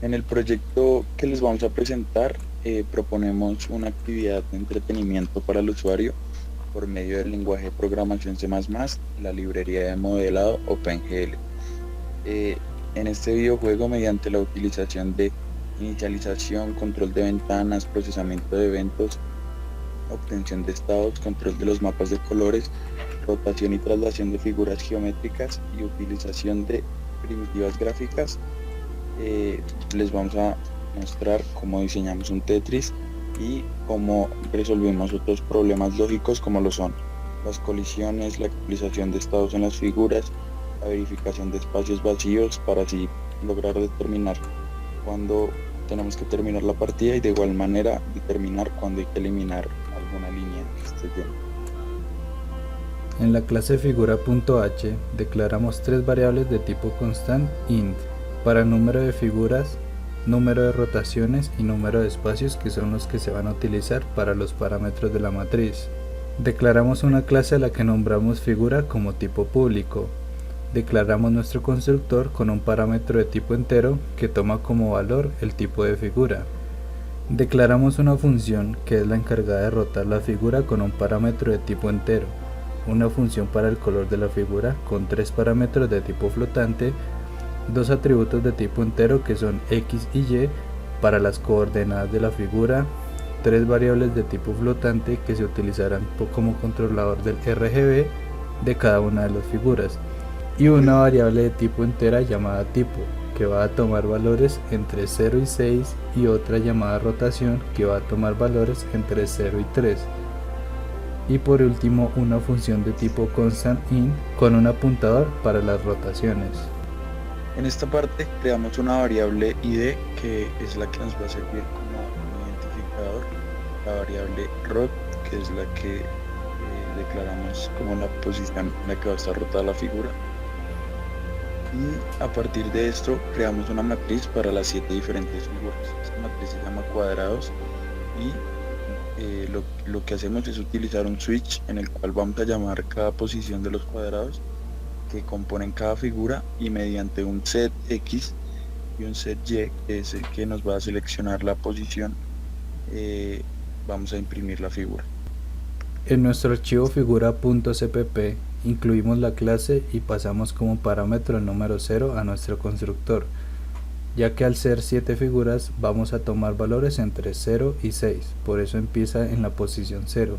En el proyecto que les vamos a presentar, proponemos una actividad de entretenimiento para el usuario por medio del lenguaje de programación C++, la librería de modelado OpenGL. Eh, en este videojuego, mediante la utilización de inicialización, control de ventanas, procesamiento de eventos, obtención de estados, control de los mapas de colores, rotación y traslación de figuras geométricas y utilización de primitivas gráficas, eh, les vamos a mostrar cómo diseñamos un Tetris y cómo resolvemos otros problemas lógicos como lo son las colisiones, la actualización de estados en las figuras, la verificación de espacios vacíos para así lograr determinar cuándo tenemos que terminar la partida y de igual manera determinar cuándo hay que eliminar alguna línea que esté llena. En la clase figura.h declaramos tres variables de tipo constant int para el número de figuras, número de rotaciones y número de espacios, que son los que se van a utilizar para los parámetros de la matriz. Declaramos una clase a la que nombramos figura como tipo público. Declaramos nuestro constructor con un parámetro de tipo entero que toma como valor el tipo de figura. Declaramos una función que es la encargada de rotar la figura con un parámetro de tipo entero, una función para el color de la figura con tres parámetros de tipo flotante, dos atributos de tipo entero que son x y y para las coordenadas de la figura, tres variables de tipo flotante que se utilizarán como controlador del RGB de cada una de las figuras, y una variable de tipo entera llamada tipo, que va a tomar valores entre 0 y 6, y otra llamada rotación que va a tomar valores entre 0 y 3. Y por último, una función de tipo constant int con un apuntador para las rotaciones. En esta parte creamos una variable id que es la que nos va a servir como un identificador, la variable rot, que es la que declaramos como la posición en la que va a estar rotada la figura. Y a partir de esto creamos una matriz para las 7 diferentes figuras. Esta matriz se llama cuadrados y lo que hacemos es utilizar un switch en el cual vamos a llamar cada posición de los cuadrados que componen cada figura, y mediante un set X y un set Y, que es el que nos va a seleccionar la posición, vamos a imprimir la figura. En nuestro archivo figura.cpp incluimos la clase y pasamos como parámetro el número 0 a nuestro constructor, ya que al ser 7 figuras vamos a tomar valores entre 0 y 6, por eso empieza en la posición 0.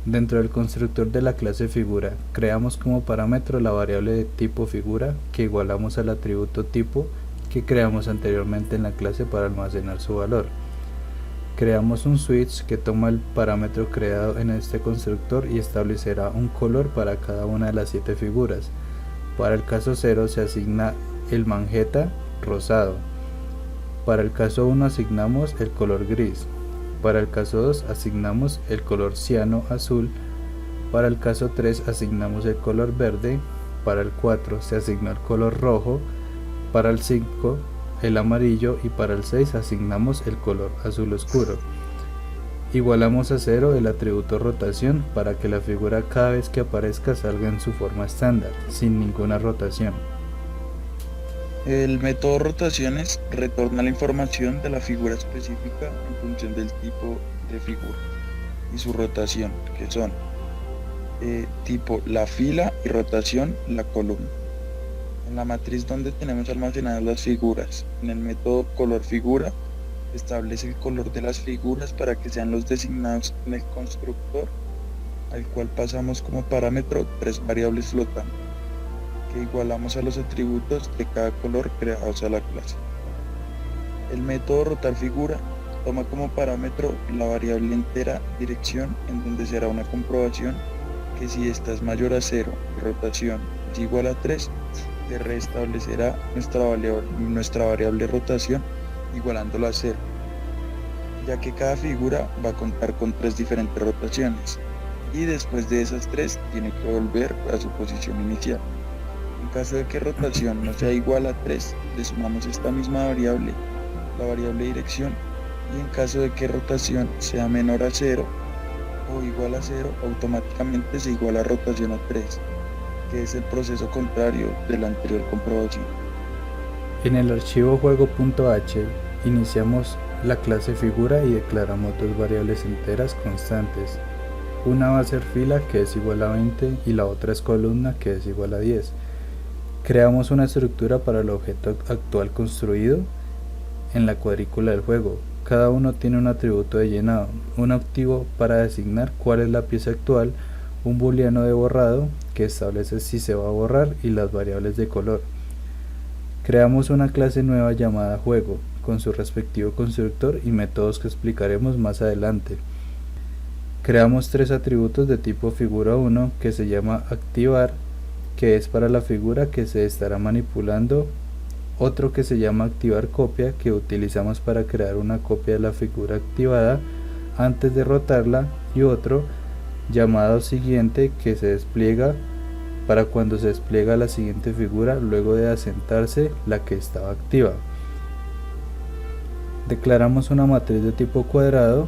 Dentro del constructor de la clase figura, creamos como parámetro la variable de tipo figura que igualamos al atributo tipo que creamos anteriormente en la clase para almacenar su valor. Creamos un switch que toma el parámetro creado en este constructor y establecerá un color para cada una de las 7 figuras. Para el caso 0 se asigna el magenta rosado. Para el caso 1 asignamos el color gris. Para el caso 2 asignamos el color ciano azul. Para el caso 3 asignamos el color verde. Para el 4 se asignó el color rojo. Para el 5 el amarillo, y para el 6 asignamos el color azul oscuro. Igualamos a 0 el atributo rotación para que la figura cada vez que aparezca salga en su forma estándar, sin ninguna rotación. El método rotaciones retorna la información de la figura específica en función del tipo de figura y su rotación, que son tipo la fila y rotación la columna. En la matriz donde tenemos almacenadas las figuras, en el método color figura, establece el color de las figuras para que sean los designados en el constructor, al cual pasamos como parámetro tres variables flotantes, que igualamos a los atributos de cada color creados a la clase. El método rotar figura toma como parámetro la variable entera dirección, en donde será una comprobación que si esta es mayor a 0 y rotación es igual a 3, se restablecerá nuestra variable rotación igualándola a 0, ya que cada figura va a contar con 3 diferentes rotaciones y después de esas 3 tiene que volver a su posición inicial. En caso de que rotación no sea igual a 3, le sumamos esta misma variable, la variable dirección, y en caso de que rotación sea menor a 0 o igual a 0, automáticamente se iguala a rotación a 3, que es el proceso contrario de la anterior comprobación. En el archivo juego.h iniciamos la clase figura y declaramos dos variables enteras constantes. Una va a ser fila, que es igual a 20, y la otra es columna, que es igual a 10. Creamos una estructura para el objeto actual construido en la cuadrícula del juego. Cada uno tiene un atributo de llenado, un activo para designar cuál es la pieza actual, un booleano de borrado que establece si se va a borrar y las variables de color. Creamos una clase nueva llamada juego, con su respectivo constructor y métodos que explicaremos más adelante. Creamos tres atributos de tipo figura 1 que se llama activar, que es para la figura que se estará manipulando, otro que se llama activar copia, que utilizamos para crear una copia de la figura activada antes de rotarla, y otro llamado siguiente, que se despliega para cuando se despliega la siguiente figura luego de asentarse la que estaba activa. Declaramos una matriz de tipo cuadrado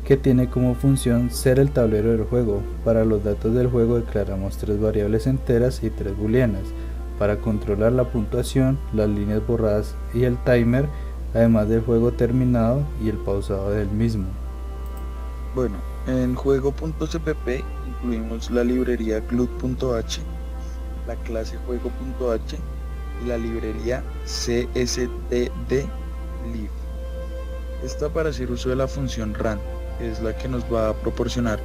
que tiene como función ser el tablero del juego. Para los datos del juego declaramos tres variables enteras y tres booleanas para controlar la puntuación, las líneas borradas y el timer, además del juego terminado y el pausado del mismo. Bueno, en juego.cpp incluimos la librería glut.h, la clase juego.h y la librería cstdlib. Esta para hacer uso de la función rand, que es la que nos va a proporcionar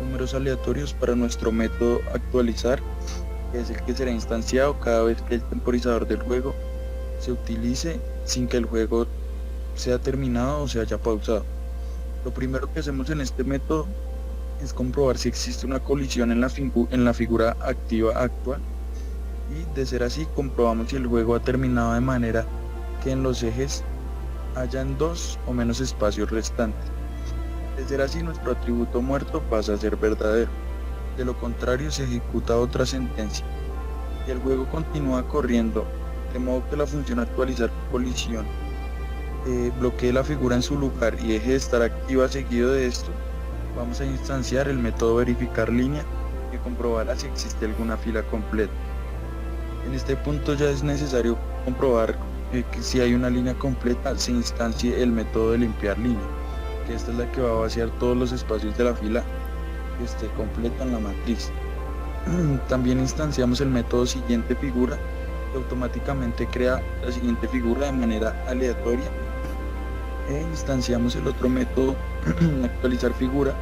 números aleatorios para nuestro método actualizar, que es el que será instanciado cada vez que el temporizador del juego se utilice sin que el juego sea terminado o se haya pausado. Lo primero que hacemos en este método es comprobar si existe una colisión en la figura activa actual, y de ser así comprobamos si el juego ha terminado de manera que en los ejes hayan dos o menos espacios restantes. De ser así, nuestro atributo muerto pasa a ser verdadero. De lo contrario, se ejecuta otra sentencia y el juego continúa corriendo, de modo que la función actualizar colisión bloquee la figura en su lugar y deje de estar activa. Seguido de esto, vamos a instanciar el método verificar línea, que comprobará si existe alguna fila completa. En este punto ya es necesario comprobar que si hay una línea completa, se instancie el método de limpiar línea, que esta es la que va a vaciar todos los espacios de la fila que esté completa en la matriz. También instanciamos el método siguiente figura, que automáticamente crea la siguiente figura de manera aleatoria, e instanciamos el otro método actualizar figura,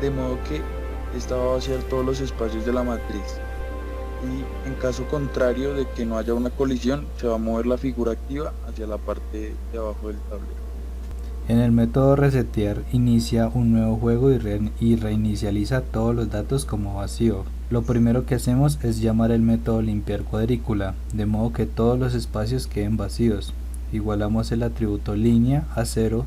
de modo que esta va a vaciar todos los espacios de la matriz, y en caso contrario de que no haya una colisión, se va a mover la figura activa hacia la parte de abajo del tablero. En el método resetear inicia un nuevo juego y reinicializa todos los datos como vacío. Lo primero que hacemos es llamar el método limpiar cuadrícula, de modo que todos los espacios queden vacíos. Igualamos el atributo línea a 0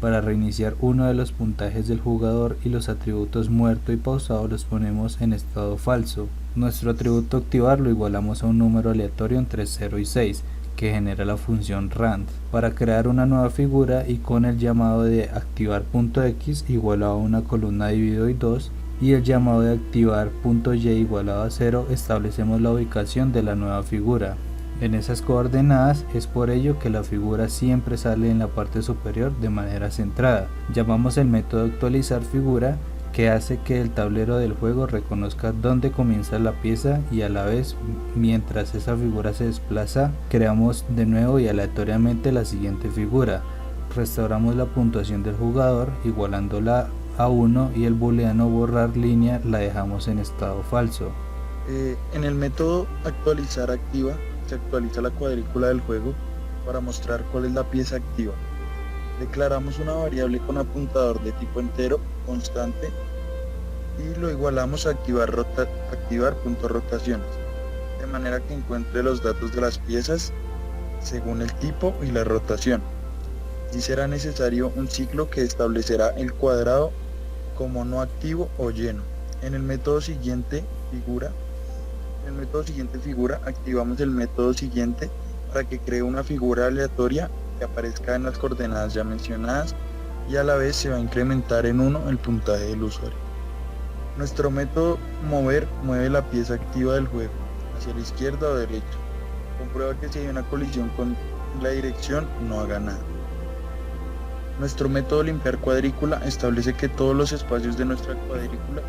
para reiniciar uno de los puntajes del jugador, y los atributos muerto y pausado los ponemos en estado falso. Nuestro atributo activar lo igualamos a un número aleatorio entre 0 y 6, que genera la función rand, para crear una nueva figura, y con el llamado de activar.x igualado a una columna dividido en 2 y el llamado de activar.y igualado a 0 establecemos la ubicación de la nueva figura en esas coordenadas. Es por ello que la figura siempre sale en la parte superior de manera centrada. Llamamos el método actualizar figura, que hace que el tablero del juego reconozca dónde comienza la pieza, y a la vez, mientras esa figura se desplaza, creamos de nuevo y aleatoriamente la siguiente figura. Restauramos la puntuación del jugador igualándola a 1, y el booleano borrar línea la dejamos en estado falso. En el método actualizar activa se actualiza la cuadrícula del juego para mostrar cuál es la pieza activa. Declaramos una variable con apuntador de tipo entero constante y lo igualamos a activar.rotaciones, de manera que encuentre los datos de las piezas según el tipo y la rotación. Y será necesario un ciclo que establecerá el cuadrado como no activo o lleno. En el método siguiente figura activamos el método siguiente para que cree una figura aleatoria que aparezca en las coordenadas ya mencionadas, y a la vez se va a incrementar en 1 el puntaje del usuario. Nuestro método mover mueve la pieza activa del juego hacia la izquierda o derecha. prueba que si hay una colisión con la dirección, no haga nada. Nuestro método limpiar cuadrícula establece que todos los espacios de nuestra cuadrícula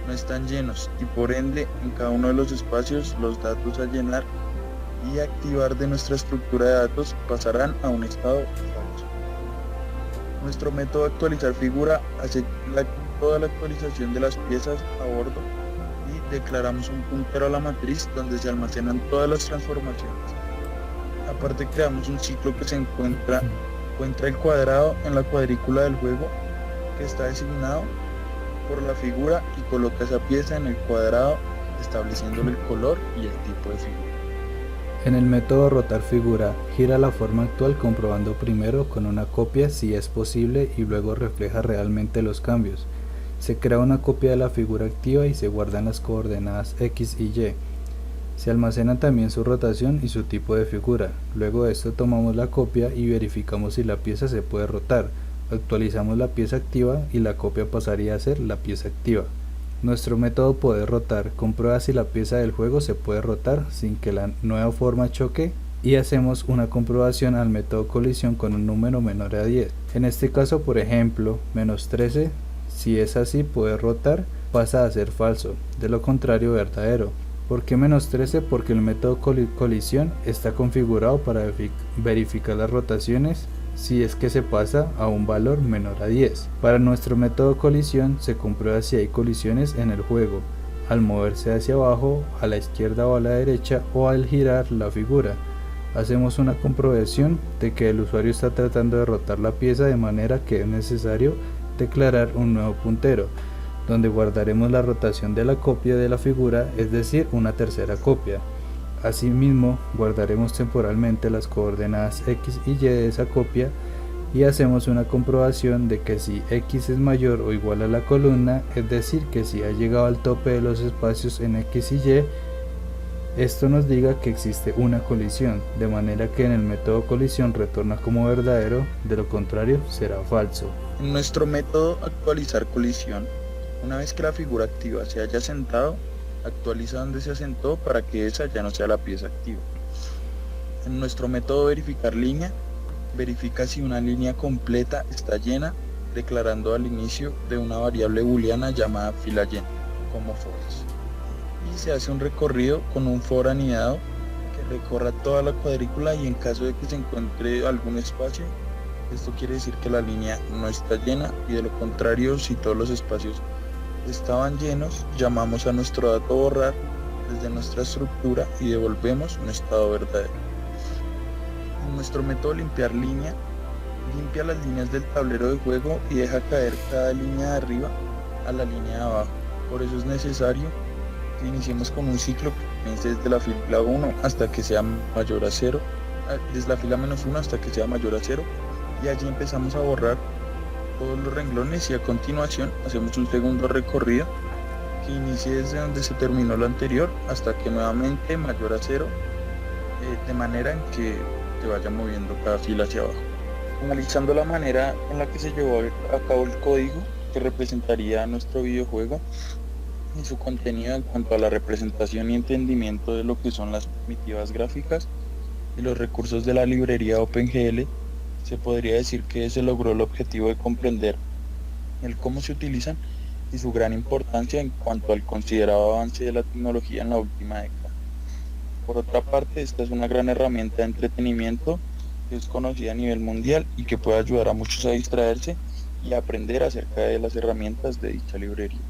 no están llenos y por ende en cada uno de los espacios los datos a llenar y activar de nuestra estructura de datos pasarán a un estado falso. Nuestro método de actualizar figura hace toda la actualización de las piezas a bordo y declaramos un puntero a la matriz donde se almacenan todas las transformaciones. Aparte creamos un ciclo que encuentra el cuadrado en la cuadrícula del juego que está designado por la figura y coloca esa pieza en el cuadrado estableciéndole el color y el tipo de figura. En el método rotar figura, gira la forma actual comprobando primero con una copia si es posible y luego refleja realmente los cambios. Se crea una copia de la figura activa y se guardan las coordenadas X y Y. Se almacena también su rotación y su tipo de figura. Luego de esto tomamos la copia y verificamos si la pieza se puede rotar. Actualizamos la pieza activa y la copia pasaría a ser la pieza activa. Nuestro método poder rotar comprueba si la pieza del juego se puede rotar sin que la nueva forma choque y hacemos una comprobación al método colisión con un número menor a 10. En este caso, por ejemplo, -13, si es así puede rotar, pasa a ser falso, de lo contrario verdadero. ¿Por qué -13? Porque el método colisión está configurado para verificar las rotaciones si es que se pasa a un valor menor a 10. Para nuestro método colisión se comprueba si hay colisiones en el juego, al moverse hacia abajo, a la izquierda o a la derecha o al girar la figura. Hacemos una comprobación de que el usuario está tratando de rotar la pieza de manera que es necesario declarar un nuevo puntero, donde guardaremos la rotación de la copia de la figura, es decir, una tercera copia. Asimismo, guardaremos temporalmente las coordenadas X y Y de esa copia y hacemos una comprobación de que si X es mayor o igual a la columna, es decir, que si ha llegado al tope de los espacios en X y Y, esto nos diga que existe una colisión, de manera que en el método colisión retorna como verdadero, de lo contrario será falso. En nuestro método actualizar colisión, una vez que la figura activa se haya sentado, actualiza donde se asentó para que esa ya no sea la pieza activa. En nuestro método verificar línea, verifica si una línea completa está llena, declarando al inicio de una variable booleana llamada fila llena, como false. Y se hace un recorrido con un for anidado que recorra toda la cuadrícula y en caso de que se encuentre algún espacio, esto quiere decir que la línea no está llena y de lo contrario, si todos los espacios estaban llenos, llamamos a nuestro dato borrar desde nuestra estructura y devolvemos un estado verdadero. En nuestro método limpiar línea, limpia las líneas del tablero de juego y deja caer cada línea de arriba a la línea de abajo. Por eso es necesario que iniciemos con un ciclo que comience desde la fila 1 hasta que sea mayor a 0, desde la fila -1 hasta que sea mayor a 0 y allí empezamos a borrar todos los renglones y a continuación hacemos un segundo recorrido que inicie desde donde se terminó lo anterior hasta que nuevamente mayor a 0, de manera en que se vaya moviendo cada fila hacia abajo. Analizando la manera en la que se llevó a cabo el código que representaría nuestro videojuego y su contenido en cuanto a la representación y entendimiento de lo que son las primitivas gráficas y los recursos de la librería OpenGL, se podría decir que se logró el objetivo de comprender el cómo se utilizan y su gran importancia en cuanto al considerado avance de la tecnología en la última década. Por otra parte, esta es una gran herramienta de entretenimiento que es conocida a nivel mundial y que puede ayudar a muchos a distraerse y a aprender acerca de las herramientas de dicha librería.